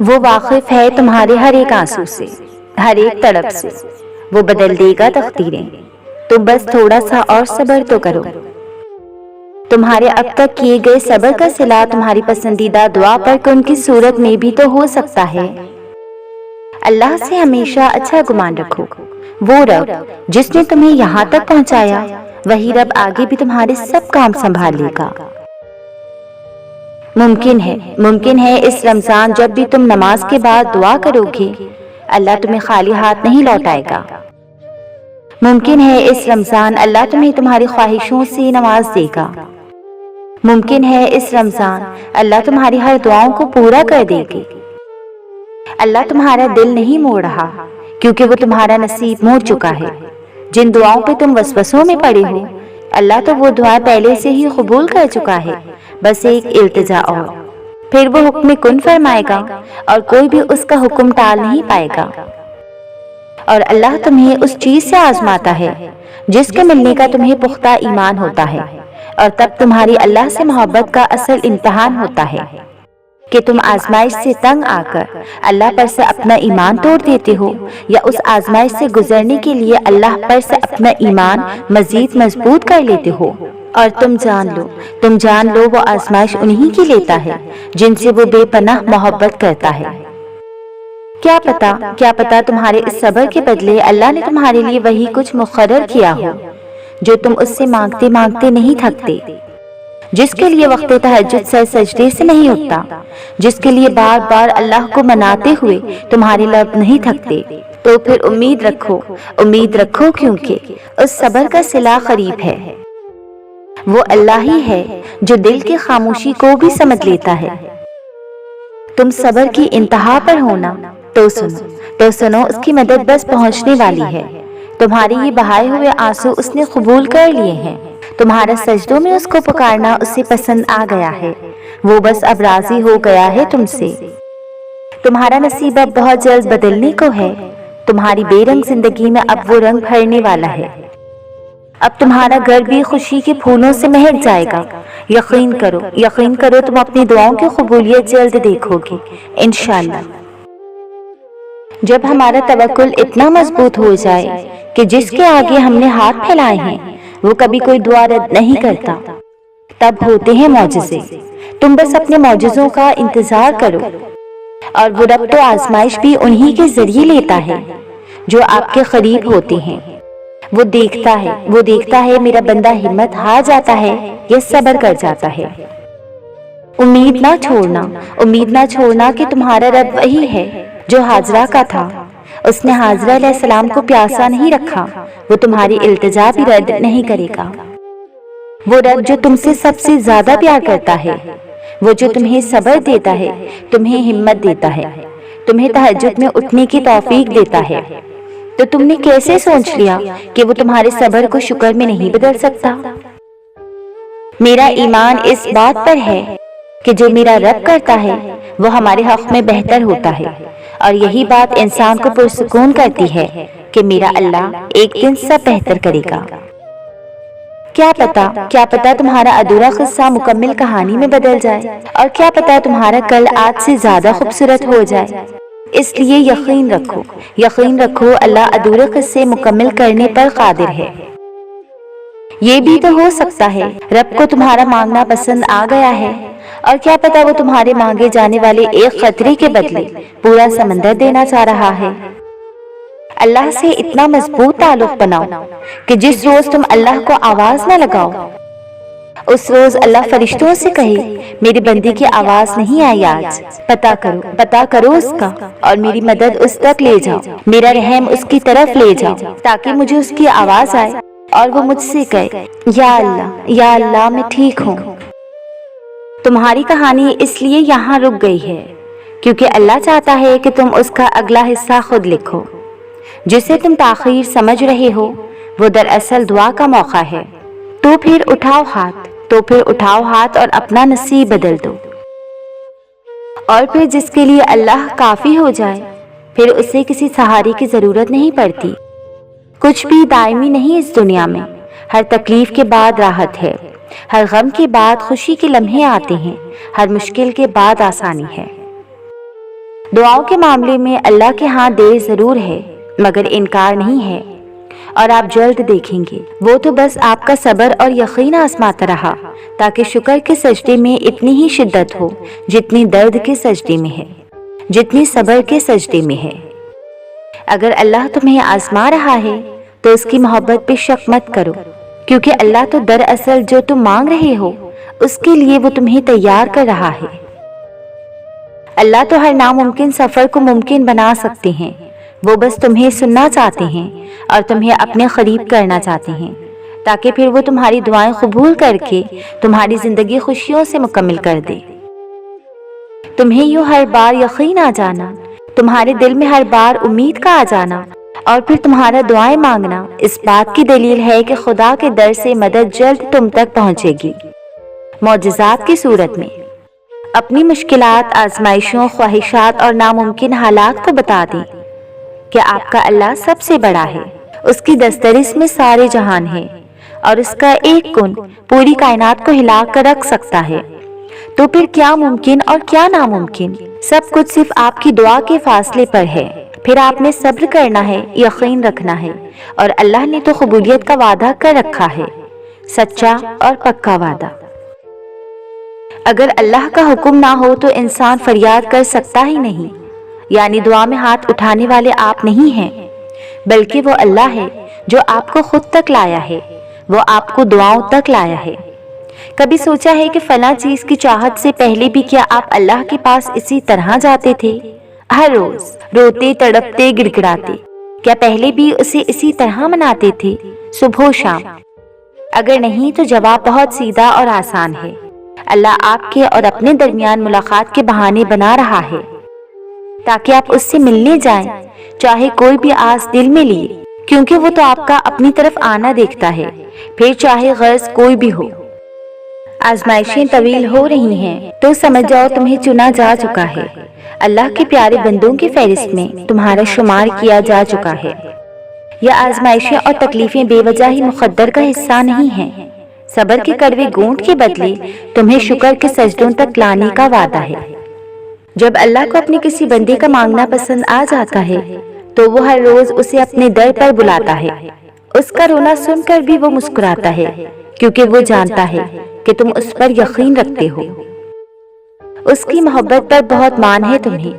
وہ واقف ہے تمہارے ہر ایک آنسو سے، ہر ایک تڑپ سے۔ وہ بدل دے گا تقدیریں، تم بس تھوڑا سا اور صبر تو کرو۔ تمہارے اب تک کیے گئے صبر کا صلہ تمہاری پسندیدہ دعا پر کن کی صورت میں بھی تو ہو سکتا ہے۔ اللہ سے ہمیشہ اچھا گمان رکھو۔ وہ رب جس نے تمہیں یہاں تک پہنچایا، وہی رب آگے بھی تمہارے سب کام سنبھال لے گا۔ ممکن ہے اس رمضان جب بھی تم نماز کے بعد دعا کرو گے، اللہ تمہیں خالی ہاتھ نہیں لوٹائے گا۔ ممکن ہے اس رمضان اللہ تمہیں تمہاری خواہشوں سے نواز دے گا۔ ممکن ہے اس رمضان اللہ تمہاری ہر دعاؤں کو پورا کر دے گی۔ اللہ تمہارا دل نہیں موڑ رہا، کیونکہ وہ تمہارا نصیب موڑ چکا ہے۔ جن دعاؤں پہ تم وسوسوں میں پڑے ہو، اللہ تو وہ دعا پہلے سے ہی قبول کر چکا ہے، بس ایک التجا اور، پھر وہ حکم کن فرمائے گا اور کوئی بھی اس کا حکم ٹال نہیں پائے گا۔ اور اللہ تمہیں اس چیز سے آزماتا ہے جس کے ملنے کا تمہیں پختہ ایمان ہوتا ہے، اور تب تمہاری اللہ سے محبت کا اصل امتحان ہوتا ہے کہ تم آزمائش سے تنگ آ کر اللہ پر سے اپنا ایمان توڑ دیتے ہو، یا اس آزمائش سے گزرنے کے لیے اللہ پر سے اپنا ایمان مزید مضبوط کر لیتے ہو۔ اور تم جان لو وہ آزمائش انہی کی لیتا ہے جن سے وہ بے پناہ محبت کرتا ہے۔ کیا پتا تمہارے اس صبر کے بدلے اللہ نے تمہارے لیے وہی کچھ مقرر کیا ہو جو تم اس سے مانگتے مانگتے نہیں تھکتے، جس کے لیے وقت تہجد سر سجدے سے نہیں اٹھتا، جس کے لیے بار بار اللہ کو مناتے ہوئے تمہارے لب نہیں تھکتے۔ تو پھر امید رکھو کیونکہ اس صبر کا صلہ قریب ہے۔ وہ اللہ ہی ہے جو دل کی خاموشی کو بھی سمجھ لیتا ہے۔ تم صبر کی انتہا پر ہونا تو سنو اس کی مدد بس پہنچنے والی ہے۔ تمہارے یہ بہائے ہوئے آنسو اس نے قبول کر لیے ہیں، تمہارا سجدوں میں اس کو پکارنا اسے پسند آ گیا ہے، وہ بس اب راضی ہو گیا ہے تم سے۔ تمہارا نصیب اب بہت جلد بدلنے کو ہے، تمہاری بے رنگ زندگی میں اب وہ رنگ بھرنے والا ہے۔ اب تمہارا گھر بھی خوشی کے پھولوں سے مہک جائے گا۔ یقین کرو تم اپنی دعاؤں کی قبولیت جلد دیکھو گے انشاءاللہ۔ جب ہمارا توکل اتنا مضبوط ہو جائے کہ جس کے آگے ہم نے ہاتھ پھیلائے ہیں وہ کبھی کوئی دعا رد نہیں کرتا، تب ہوتے ہیں معجزے۔ تم بس اپنے معجزوں کا انتظار کرو، اور وہ رب تو آزمائش بھی انہی کے ذریعے لیتا ہے جو آپ کے قریب ہوتے ہیں۔ وہ دیکھتا ہے میرا بندہ ہمت ہار جاتا ہے یا صبر کر جاتا ہے۔ امید نہ چھوڑنا کہ تمہارا رب وہی ہے جو حاجرہ کا تھا۔ اس نے حاجرہ علیہ السلام کو پیاسا نہیں رکھا، وہ تمہاری التجا بھی رد نہیں کرے گا۔ وہ رب جو تم سے سب سے زیادہ پیار کرتا ہے، وہ جو تمہیں صبر دیتا ہے، تمہیں ہمت دیتا ہے، تمہیں تہجد میں اٹھنے کی توفیق دیتا ہے، تو تم نے کیسے سوچ لیا کہ وہ تمہارے صبر کو شکر میں نہیں بدل سکتا؟ میرا ایمان اس بات پر ہے کہ جو میرا رب کرتا ہے وہ ہمارے حق میں بہتر ہوتا ہے، اور یہی بات انسان کو پرسکون کرتی ہے کہ میرا اللہ ایک دن سب بہتر کرے گا۔ کیا پتا تمہارا ادھورا قصہ مکمل کہانی میں بدل جائے، اور کیا پتا تمہارا کل آج سے زیادہ خوبصورت ہو جائے۔ اس لیے یقین رکھو اللہ ادھورے قصے مکمل کرنے پر قادر ہے۔ یہ بھی تو ہو سکتا ہے رب کو تمہارا مانگنا پسند آ گیا ہے، اور کیا پتا وہ تمہارے مانگے جانے والے ایک قطرے کے بدلے پورا سمندر دینا چاہ رہا ہے۔ اللہ سے اتنا مضبوط تعلق بناؤ کہ جس روز تم اللہ کو آواز نہ لگاؤ، اس روز اللہ فرشتوں سے کہے میری بندی کی آواز نہیں آئی آج، پتا کرو اس کا، اور میری مدد اس تک لے جاؤ، میرا رحم اس کی طرف لے جاؤ، تاکہ مجھے اس کی آواز آئے اور وہ مجھ سے کہے یا اللہ میں ٹھیک ہوں۔ تمہاری کہانی اس لیے یہاں رک گئی ہے کیونکہ اللہ چاہتا ہے کہ تم اس کا اگلا حصہ خود لکھو۔ جسے تم تاخیر سمجھ رہے ہو وہ دراصل دعا کا موقع ہے۔ تو پھر اٹھاؤ ہاتھ اور اپنا نصیب بدل دو۔ اور پھر جس کے لیے اللہ کافی ہو جائے، پھر اسے کسی سہارے کی ضرورت نہیں پڑتی۔ کچھ بھی دائمی نہیں اس دنیا میں، ہر تکلیف کے بعد راحت ہے، ہر غم کے بعد خوشی کے لمحے آتے ہیں، ہر مشکل کے بعد آسانی ہے۔ دعاؤں کے معاملے میں اللہ کے ہاں دیر ضرور ہے مگر انکار نہیں ہے، اور آپ جلد دیکھیں گے وہ تو بس آپ کا صبر اور یقین آزماتا رہا تاکہ شکر کے سجدے میں اتنی ہی شدت ہو جتنی درد کے سجدے میں ہے، جتنی صبر کے سجدے میں ہے۔ اگر اللہ تمہیں آزما رہا ہے تو اس کی محبت پہ شک مت کرو، کیونکہ اللہ تو دراصل جو تم مانگ رہے ہو اس کے لیے وہ تمہیں تیار کر رہا ہے۔ اللہ تو ہر ناممکن سفر کو ممکن بنا سکتے ہیں، وہ بس تمہیں سننا چاہتے ہیں اور تمہیں اپنے قریب کرنا چاہتے ہیں تاکہ پھر وہ تمہاری دعائیں قبول کر کے تمہاری زندگی خوشیوں سے مکمل کر دے۔ تمہیں یوں ہر بار یقین آ جانا، تمہارے دل میں ہر بار امید کا آ جانا اور پھر تمہارا دعائیں مانگنا اس بات کی دلیل ہے کہ خدا کے در سے مدد جلد تم تک پہنچے گی، معجزات کی صورت میں۔ اپنی مشکلات، آزمائشوں، خواہشات اور ناممکن حالات کو بتا دیں کہ آپ کا اللہ سب سے بڑا ہے، اس کی دسترس میں سارے جہان ہے اور اس کا ایک کن پوری کائنات کو ہلا کر رکھ سکتا ہے۔ تو پھر کیا ممکن اور کیا ناممکن، سب کچھ صرف آپ کی دعا کے فاصلے پر ہے۔ پھر آپ نے صبر کرنا ہے، یقین رکھنا ہے، اور اللہ نے تو قبولیت کا وعدہ کر رکھا ہے، سچا اور پکا وعدہ۔ اگر اللہ کا حکم نہ ہو تو انسان فریاد کر سکتا ہی نہیں، یعنی دعا میں ہاتھ اٹھانے والے آپ نہیں ہیں، بلکہ وہ اللہ ہے جو آپ کو خود تک لایا ہے، وہ آپ کو دعاؤں تک لایا ہے۔ کبھی سوچا ہے کہ فلاں چیز کی چاہت سے پہلے بھی کیا آپ اللہ کے پاس اسی طرح جاتے تھے، ہر روز روتے تڑپتے گڑ گڑاتے؟ کیا پہلے بھی اسے اسی طرح مناتے تھے، صبح و شام؟ اگر نہیں تو جواب بہت سیدھا اور آسان ہے، اللہ آپ کے اور اپنے درمیان ملاقات کے بہانے بنا رہا ہے تاکہ آپ اس سے ملنے جائیں، چاہے کوئی بھی آس دل میں لیے، کیونکہ وہ تو آپ کا اپنی طرف آنا دیکھتا ہے، پھر چاہے غرض کوئی بھی ہو۔ آزمائشیں طویل ہو رہی ہیں تو سمجھ جاؤ تمہیں چنا جا چکا ہے، اللہ کے پیارے بندوں کی فہرست میں تمہارا شمار کیا جا چکا ہے۔ یہ آزمائشیں اور تکلیفیں بے وجہ ہی مقدر کا حصہ نہیں ہیں، صبر کے کڑوے گونٹ کے بدلے تمہیں شکر کے سجدوں تک لانے کا وعدہ ہے۔ جب اللہ کو اپنے کسی بندے کا مانگنا پسند آ جاتا ہے تو وہ ہر روز اسے اپنے در پر بلاتا ہے، اس کا رونا سن کر بھی وہ مسکراتا ہے، کیونکہ وہ جانتا ہے کہ تم اس پر یقین رکھتے ہو، اس کی محبت پر بہت مان ہے تمہیں،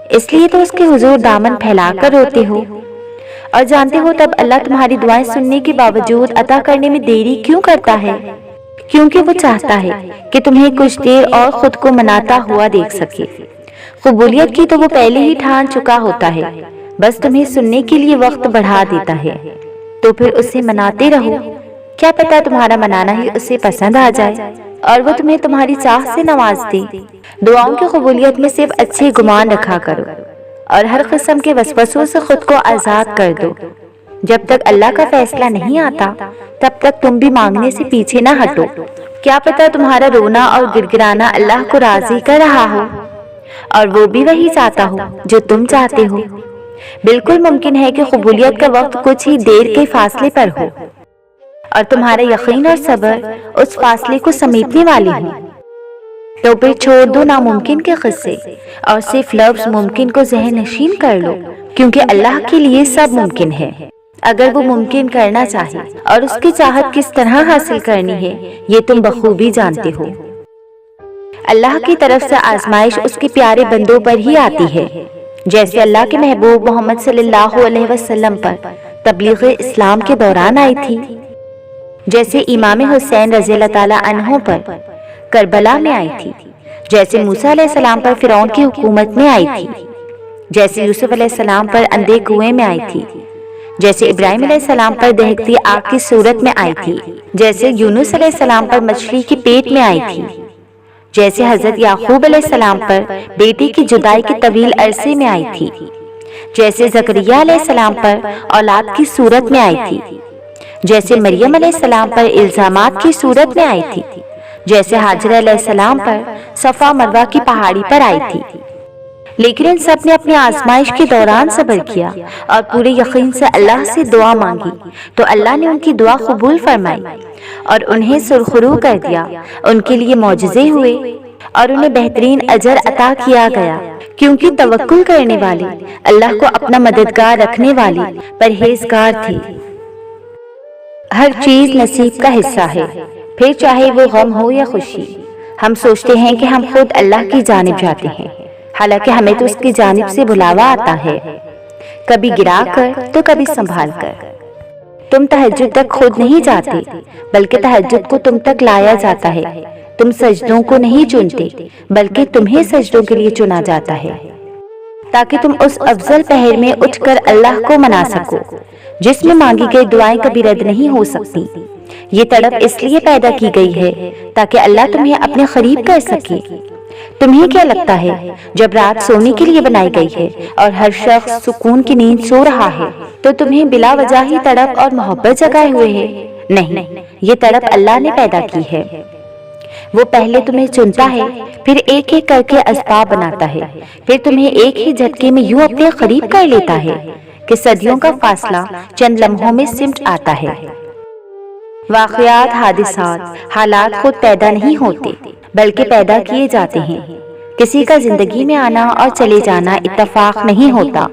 اس لیے تو اس کے حضور دامن پھیلا کر روتے ہو، اور جانتے ہو تب اللہ تمہاری دعائیں سننے کے باوجود عطا کرنے میں دیری کیوں کرتا ہے؟ کیونکہ وہ چاہتا ہے کہ تمہیں کچھ دیر اور خود کو مناتا ہوا دیکھ سکے۔ قبولیت کی تو وہ پہلے ہی ٹھان چکا ہوتا ہے، بس تمہیں سننے کے لیے وقت بڑھا دیتا ہے، تو پھر اسے مناتے رہو، کیا پتا تمہارا منانا ہی اسے پسند آ جائے اور وہ تمہیں تمہاری چاہ سے نواز دے۔ دعاؤں کی قبولیت میں صرف اچھے گمان رکھا کرو اور ہر قسم کے وسوسوں سے خود کو آزاد کر دو۔ جب تک اللہ کا فیصلہ نہیں آتا تب تک تم بھی مانگنے سے پیچھے نہ ہٹو، کیا پتا تمہارا رونا اور گڑ گڑانا اللہ کو راضی کر رہا ہو اور وہ بھی وہی چاہتا ہو جو تم چاہتے ہو۔ بالکل ممکن ہے کہ قبولیت کا وقت کچھ ہی دیر کے فاصلے پر ہو اور تمہارا یقین اور صبر اس فاصلے کو سمیٹنے والے ہوں۔ تو پھر چھوڑ دو ناممکن کے قصے اور صرف لفظ ممکن کو ذہن نشین کر لو، کیونکہ اللہ کے لیے سب ممکن ہے اگر وہ ممکن کرنا چاہے، اور اس کی چاہت کس طرح حاصل کرنی ہے یہ تم بخوبی جانتے ہو۔ اللہ کی طرف سے آزمائش اس کے پیارے بندوں پر ہی آتی ہے، جیسے اللہ کے محبوب محمد صلی اللہ علیہ وسلم پر تبلیغ اسلام کے دوران آئی تھی، جیسے امام حسین رضی اللہ تعالی عنہ پر کربلا میں آئی تھی، جیسے موسیٰ علیہ السلام پر فرعون کی حکومت میں آئی تھی، جیسے یوسف علیہ السلام پر اندھے کنویں میں آئی تھی، جیسے ابراہیم علیہ السلام پر دہکتی آگ کی صورت میں آئی تھی، جیسے یونس علیہ السلام پر مچھلی کے پیٹ میں آئی تھی، جیسے حضرت یعقوب علیہ السلام پر بیٹی کی جدائی کے طویل عرصے میں آئی تھی، جیسے زکریا علیہ السلام پر اولاد کی صورت میں آئی تھی، جیسے مریم علیہ السلام پر الزامات کی صورت میں آئی تھی، جیسے حاجرہ علیہ السلام پر صفا مروہ کی پہاڑی پر آئی تھی۔ لیکن ان سب نے اپنی آزمائش کے دوران صبر کیا اور پورے یقین سے اللہ سے دعا مانگی، تو اللہ نے ان کی دعا قبول فرمائی اور انہیں سرخرو کر دیا، ان کے لیے معجزے ہوئے اور انہیں بہترین اجر عطا کیا گیا، کیونکہ توکل کرنے والے اللہ کو اپنا مددگار رکھنے والی پرہیزگار تھی۔ ہر چیز نصیب کا حصہ ہے، پھر چاہے وہ غم ہو یا خوشی۔ ہم سوچتے ہیں کہ ہم خود اللہ کی جانب جاتے ہیں، حالانکہ ہمیں تو اس کی جانب سے بلاوا آتا ہے، کبھی گرا کر تو کبھی سنبھال کر۔ تم تہجد تک خود نہیں جاتے، بلکہ تہجد کو تم تک لایا جاتا ہے۔ تم سجدوں کو نہیں چنتے، بلکہ تمہیں سجدوں کے لیے چنا جاتا ہے، تاکہ تم اس افضل پہر میں اٹھ کر اللہ کو منا سکو، جس میں مانگی گئی دعائیں کبھی رد نہیں ہو سکتی۔ یہ تڑپ اس لیے پیدا کی گئی ہے تاکہ اللہ تمہیں اپنے قریب کر سکے۔ تمہیں کیا لگتا ہے جب رات سونے کے لیے بنائی گئی ہے اور ہر شخص سکون کی نیند سو رہا ہے تو تمہیں بلا وجہ ہی تڑپ اور محبت جگائے ہوئے ہے؟ نہیں، یہ تڑپ اللہ نے پیدا کی ہے۔ وہ پہلے تمہیں چنتا ہے، پھر ایک ایک کر کے اسباب بناتا ہے، پھر تمہیں ایک ہی جھٹکے میں یوں اپنے قریب کر لیتا ہے کہ صدیوں کا فاصلہ چند لمحوں میں سمٹ آتا ہے۔ واقعات، حادثات، حالات خود پیدا نہیں ہوتے، بلکہ پیدا کیے جاتے ہیں۔ کسی کا زندگی میں آنا اور چلے جانا اتفاق نہیں ہوتا،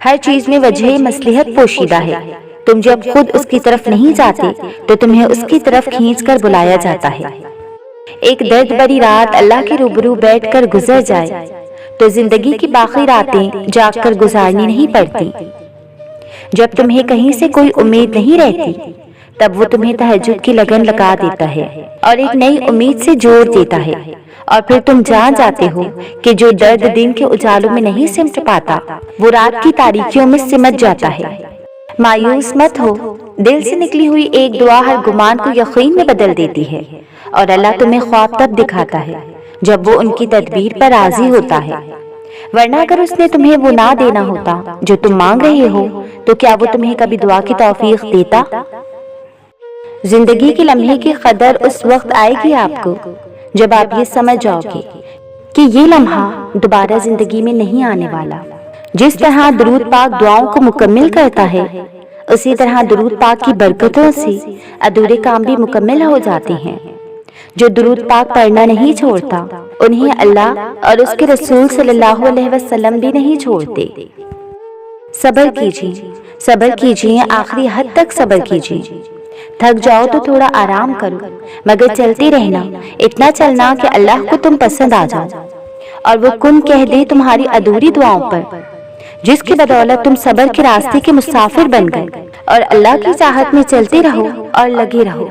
ہر چیز میں وجہ مصلحت پوشیدہ ہے۔ تم جب خود اس کی طرف نہیں جاتے تو تمہیں اس کی طرف کھینچ کر بلایا جاتا ہے۔ ایک درد بری رات اللہ کے روبرو بیٹھ کر گزر جائے تو زندگی کی باقی راتیں جاگ کر گزارنی نہیں پڑتی۔ جب تمہیں کہیں سے کوئی امید نہیں رہتی تب وہ تمہیں تہجد کی لگن لگا دیتا ہے اور ایک نئی امید سے جوڑ دیتا ہے، اور پھر تم جان جاتے ہو کہ جو درد دن کے اجالوں میں نہیں سمٹ پاتا وہ رات کی تاریکیوں میں سمٹ جاتا ہے۔ مایوس مت ہو، دل سے نکلی ہوئی ایک دعا ہر گمان کو یقین میں بدل دیتی ہے، اور اللہ تمہیں خواب تب دکھاتا ہے جب وہ ان کی تدبیر پر راضی ہوتا ہے، ورنہ اگر اس نے تمہیں وہ نہ دینا ہوتا جو تم مانگ رہے ہو تو کیا وہ تمہیں کبھی دعا کی توفیق دیتا؟ زندگی کے لمحے کی قدر اس وقت آئے گی آپ کو جب آپ یہ سمجھ جاؤ گے کہ یہ لمحہ دوبارہ زندگی میں نہیں آنے والا۔ جس طرح درود پاک دعاؤں کو مکمل کرتا ہے، اسی طرح درود پاک کی برکتوں سے ادھورے کام بھی مکمل ہو جاتے ہیں۔ جو درود پاک پڑھنا نہیں چھوڑتا انہیں اللہ اور اس کے رسول صلی اللہ علیہ وسلم بھی نہیں چھوڑتے۔ صبر کیجیے، صبر کیجیے، آخری حد تک صبر کیجیے۔ تھک جاؤ تو تھوڑا آرام کرو، مگر چلتے رہنا، اتنا چلنا کہ اللہ کو تم پسند آ جاؤ اور وہ کن کہہ دے تمہاری ادھوری دعاؤں پر، جس کی بدولت تم صبر کے راستے کے مسافر بن گئے اور اللہ کی چاہت میں چلتے رہو اور لگے رہو۔